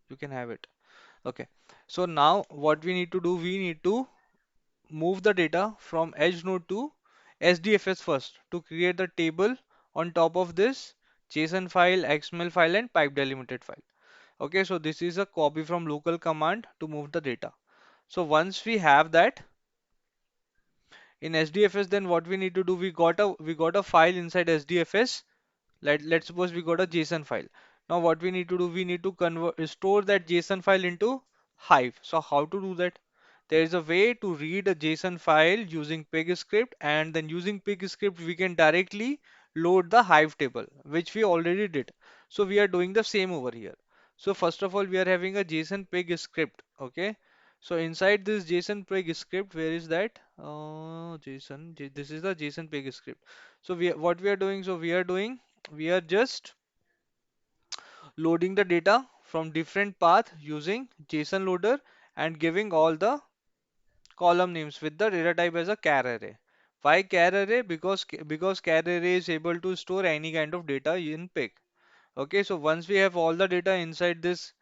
You can have it. Okay. So now what we need to do, we need to move the data from Edge node to SDFS first to create the table on top of this JSON file, XML file, and pipe delimited file. Okay, so this is a copy from local command to move the data. So once we have that in SDFS, then what we need to do, we got a file inside SDFS. Let's suppose we got a JSON file. Now what we need to do, we need to convert store that JSON file into Hive. So how to do that? There is a way to read a JSON file using pig script, and then using pig script we can directly load the Hive table, which we already did. So we are doing the same over here. So first of all, we are having a JSON pig script. Okay. So inside this JSON pig script, where is that? This is the JSON pig script. So what we are doing? So we are just loading the data from different path using JSON loader and giving all the column names with the data type as a char array. Why char array? Because char array is able to store any kind of data in pig. Okay, so once we have all the data inside this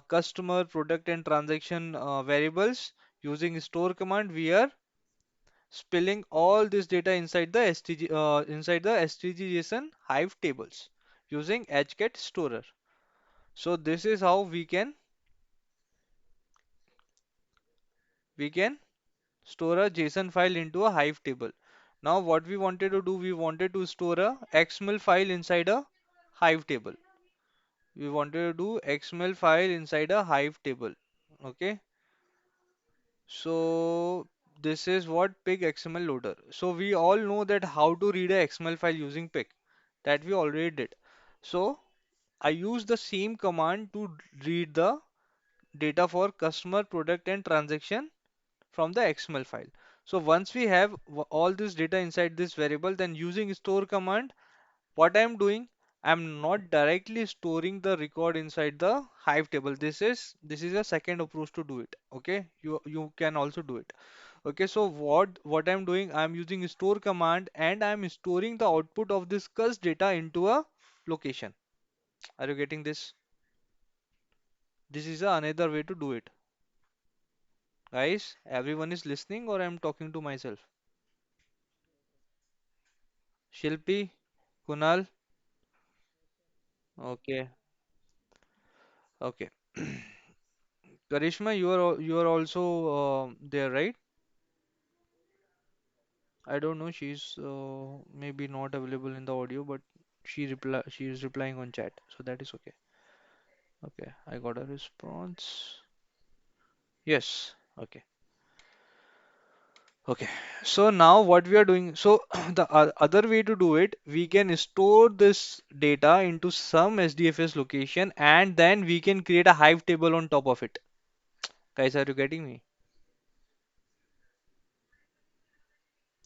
customer, product, and transaction variables using store command, we are spilling all this data inside the STG JSON Hive tables using HCAT storer. So this is how we can store a JSON file into a Hive table. Now what we wanted to do, we wanted to store a XML file inside a Hive table. We wanted to do XML file inside a Hive table. Okay. So this is what pig XML loader. So we all know that how to read a XML file using pig. That we already did. So I use the same command to read the data for customer, product, and transaction from the XML file. So once we have all this data inside this variable, then using store command, what I'm doing, I'm not directly storing the record inside the Hive table. This is a second approach to do it. Okay, you can also do it. Okay, so what I'm doing, I'm using store command and I'm storing the output of this cus data into a location. Are you getting this? This is another way to do it. Guys, everyone is listening or I'm talking to myself? Shilpi, Kunal, okay, okay. Karishma, you are also there, right? I don't know. She's maybe not available in the audio, but she is replying on chat, so that is okay. Okay, I got a response. Yes. Okay. Okay. So now what we are doing? So the other way to do it, we can store this data into some SDFS location, and then we can create a Hive table on top of it. Guys, are you getting me?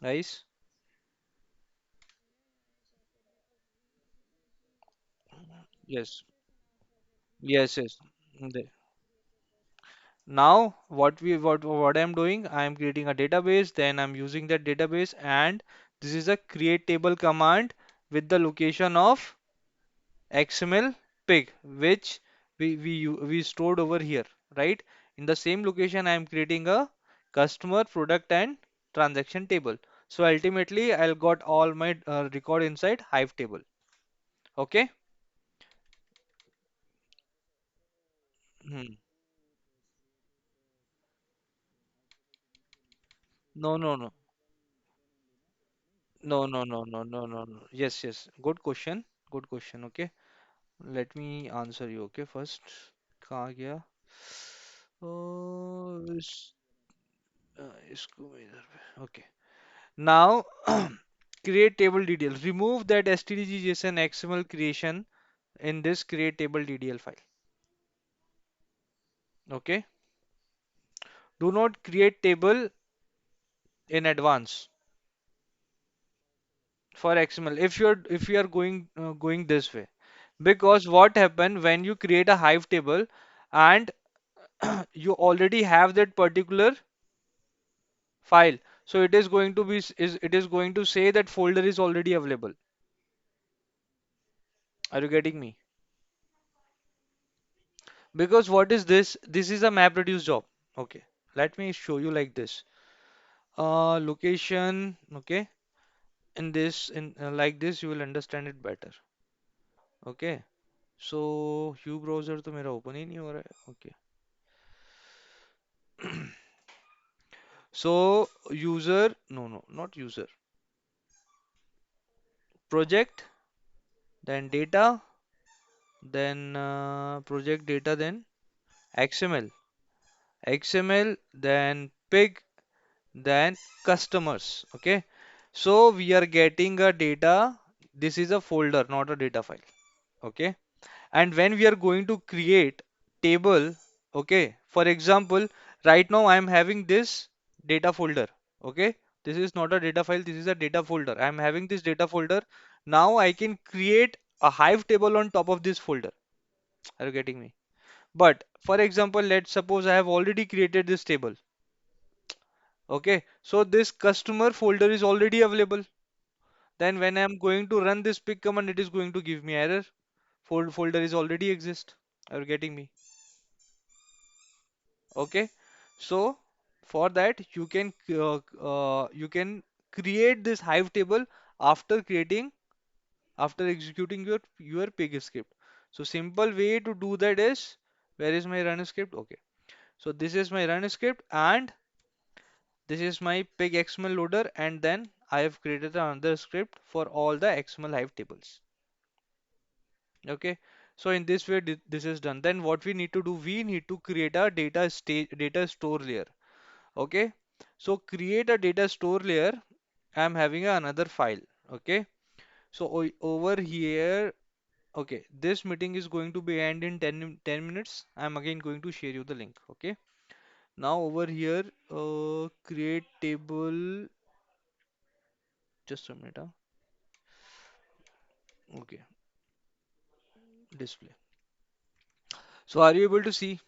Guys? Yes. Yes, yes. The- Now what I'm doing, I'm creating a database, then I'm using that database, and this is a create table command with the location of XML pig, which we stored over here, right? In the same location, I'm creating a customer, product, and transaction table. So ultimately, I'll got all my record inside Hive table. Okay? Hmm. No, no, no. No, no, no, no, no, no, no. Yes, yes. Good question. Good question. Okay. Let me answer you. Okay, first. कहाँ गया? इसको मैं इधर पे. Okay. Now, create table DDL. Remove that stdg.json XML creation in this create table DDL file. Okay. Do not create table in advance for XML if you are going this way. Because what happen when you create a Hive table and you already have that particular file, so it is going to be it is going to say that folder is already available. Are you getting me? Because what is this? This is a map reduce job. Okay, let me show you like this. Location. Okay, in this, in like this, you will understand it better. Okay, so Hue browser तो मेरा open ही नहीं हो रहा है. Okay, so user, no, not user. Project, then data, then project data, then XML, XML, then pig, then customers. Okay, so we are getting a data. This is a folder, not a data file. Okay, and when we are going to create table, okay, for example, right now I am having this data folder. Okay, this is not a data file, this is a data folder. I am having this data folder. Now I can create a hive table on top of this folder. Are you getting me? But for example, let's suppose I have already created this table. Okay, so this customer folder is already available. Then when I'm going to run this pick command, it is going to give me error. Folder is already exist. Are you getting me? Okay, so for that you can create this hive table after creating after executing your pig script. So simple way to do that is, where is my run script? Okay, so this is my run script and this is my pig XML loader, and then I have created another script for all the XML hive tables. Okay, so in this way this is done. Then what we need to do, we need to create a data store layer. Okay, so create a data store layer. I'm having another file. Okay, so over here, okay, this meeting is going to be end in 10 minutes. I'm again going to share you the link. Okay, now over here, create table, just a minute. Okay, display. So are you able to see?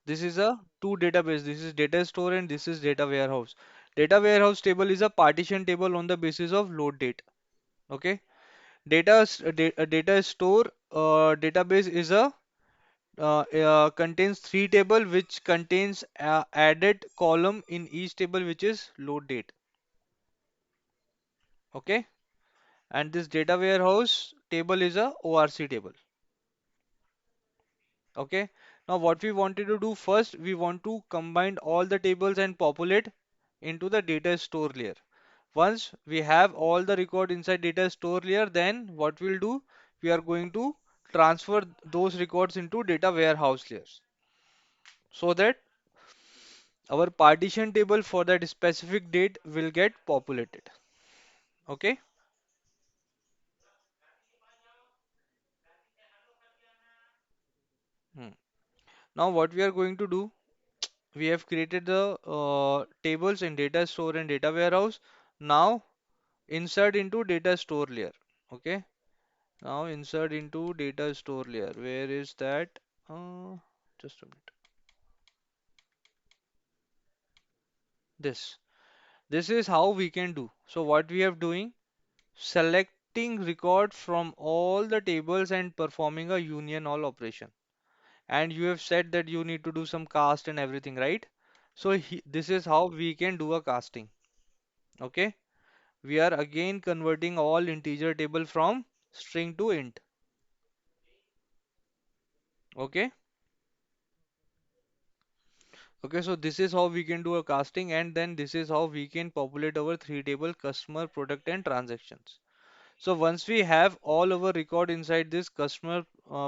This is a two database. This is data store and this is data warehouse. Data warehouse table is a partition table on the basis of load date. Okay. Data store database is a contains three table which contains added column in each table which is load date. Okay. And this data warehouse table is a ORC table. Okay. Now what we wanted to do first, we want to combine all the tables and populate into the data store layer. Once we have all the record inside data store layer, then what we'll do, we are going to transfer those records into data warehouse layers so that our partition table for that specific date will get populated. Okay. Hmm. Now what we are going to do, we have created the tables in data store and data warehouse. Now insert into data store layer. Okay. Now insert into data store layer. Where is that? Just a minute. This. This is how we can do. So what we have doing, selecting record from all the tables and performing a union all operation. And you have said that you need to do some cast and everything, right? So this is how we can do a casting. Okay. We are again converting all integer table from string to int. Okay. Okay, so this is how we can do a casting, and then this is how we can populate our three table customer, product, and transactions. So once we have all our record inside this customer,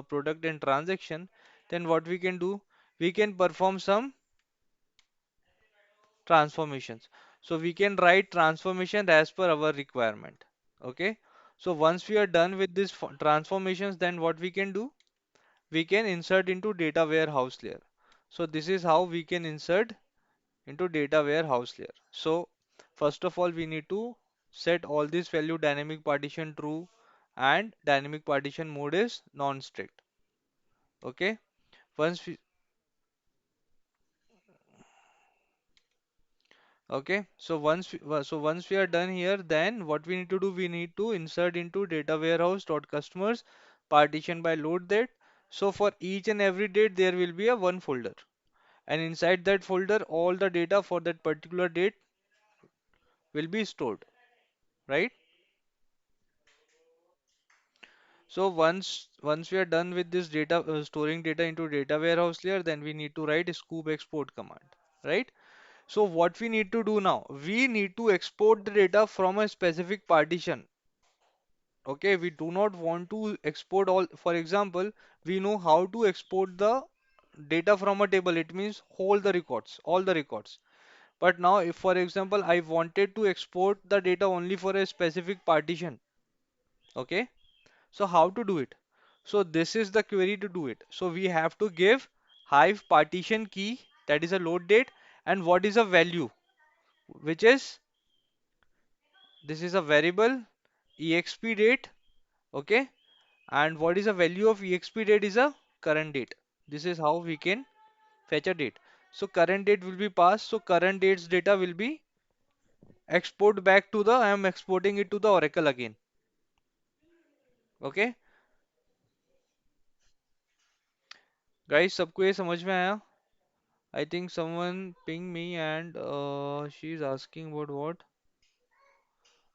product, and transaction, then what we can do, we can perform some transformations. So we can write transformation as per our requirement. Okay. So once we are done with these transformations, then what we can do, we can insert into data warehouse layer. So this is how we can insert into data warehouse layer. So first of all, we need to set all these value dynamic partition true and dynamic partition mode is non-strict. Okay. Once we Okay, so once we are done here, then what we need to do, we need to insert into data warehouse dot customers partition by load date. So for each and every date there will be a one folder, and inside that folder all the data for that particular date will be stored, right? So once we are done with this data, storing data into data warehouse layer, then we need to write scoop export command, right? So what we need to do now, we need to export the data from a specific partition. Okay, we do not want to export all. For example, we know how to export the data from a table. It means all the records. But now, if for example, I wanted to export the data only for a specific partition, okay? So how to do it? So this is the query to do it. So we have to give Hive partition key, that is a load date, and what is a value, which is, this is a variable exp date, okay? And what is the value of exp date is a current date. This is how we can fetch a date. So current date will be passed. So current date's data will be export back to the, I am exporting it to the Oracle again. Okay. Guys, सबको ये समझ में आया? I think someone ping me and she is asking about what?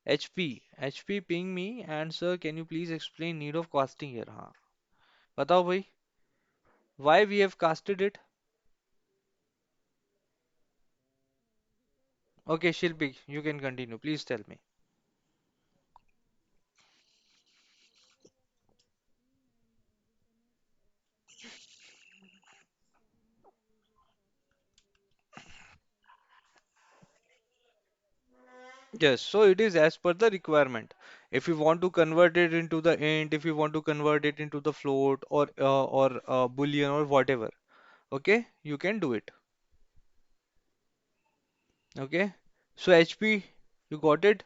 HP. HP ping me and sir, can you please explain need of casting here? हाँ. बताओ भाई. Why we have casted it? Okay, Shilpi, you can continue. Please tell me. Yes, so it is as per the requirement. If you want to convert it into the int, if you want to convert it into the float or boolean or whatever, okay, you can do it. Okay. So HP, you got it?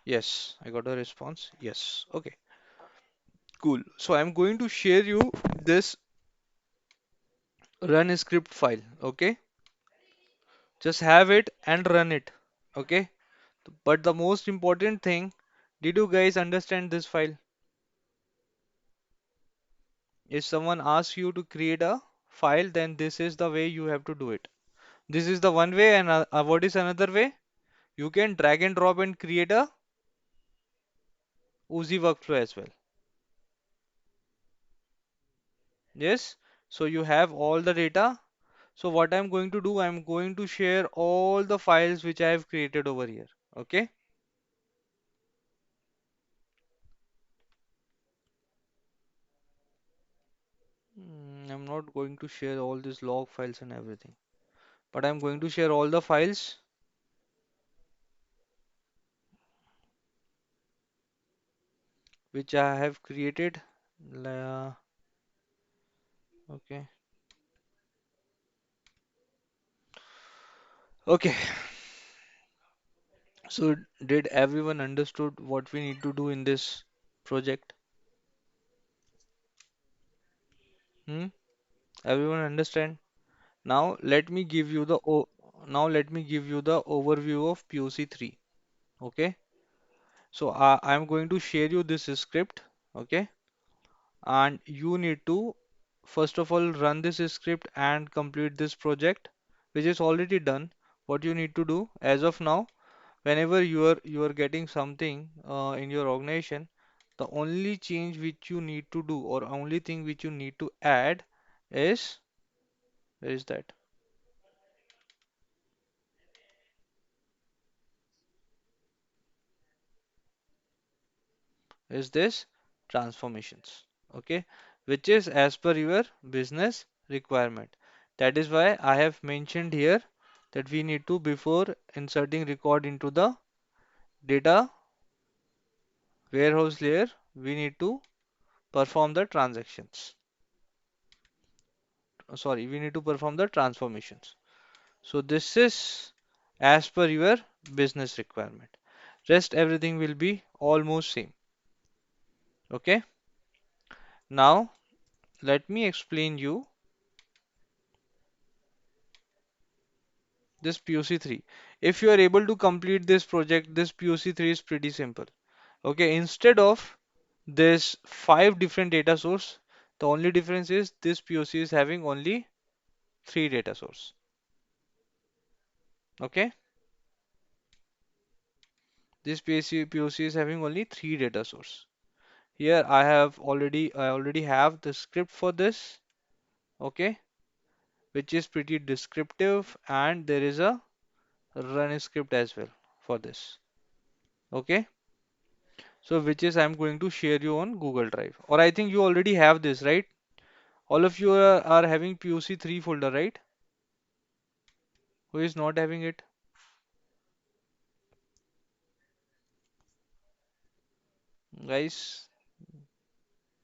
Yes, I got a response. Yes. Okay. Cool. So I'm going to share you this run script file. Okay. Just have it and run it. Okay. But the most important thing, did you guys understand this file? If someone asks you to create a file, then this is the way you have to do it. This is the one way, and what is another way? You can drag and drop and create a Oozie workflow as well. Yes. So you have all the data. So what I'm going to do, I'm going to share all the files which I have created over here. Okay. I'm not going to share all these log files and everything, but I'm going to share all the files which I have created. Okay. Okay. So did everyone understood what we need to do in this project? Hmm? Everyone understand? Now let me give you the now let me give you the overview of POC 3. Okay. So I'm going to share you this script. Okay. And you need to first of all run this script and complete this project, which is already done. What you need to do as of now, whenever you are getting something in your organization, the only change which you need to do or only thing which you need to add is, where is that, is this transformations. Okay, which is as per your business requirement. That is why I have mentioned here that we need to, before inserting record into the data warehouse layer, we need to perform the transactions. Sorry, we need to perform the transformations. So this is as per your business requirement. Rest everything will be almost same. Okay. Now let me explain you this POC3. If you are able to complete this project, this POC3 is pretty simple. Okay, instead of this five different data source, the only difference is this POC is having only three data source. Okay, this POC is having only three data source. Here I already have the script for this. Okay, which is pretty descriptive, and there is a run script as well for this. Okay, so which is I'm going to share you on Google Drive, or I think you already have this, right? All of you are having POC3 folder, right? Who is not having it? Guys,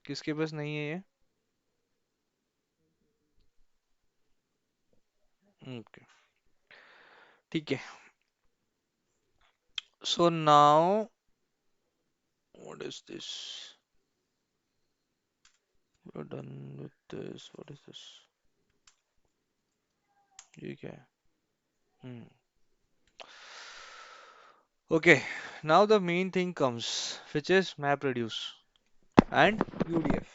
किसके पास नहीं है ये? Okay, ठीक है. So now, what is this? We're done with this. What is this? ये क्या है? Hmm. Okay, now the main thing comes, which is MapReduce and UDF.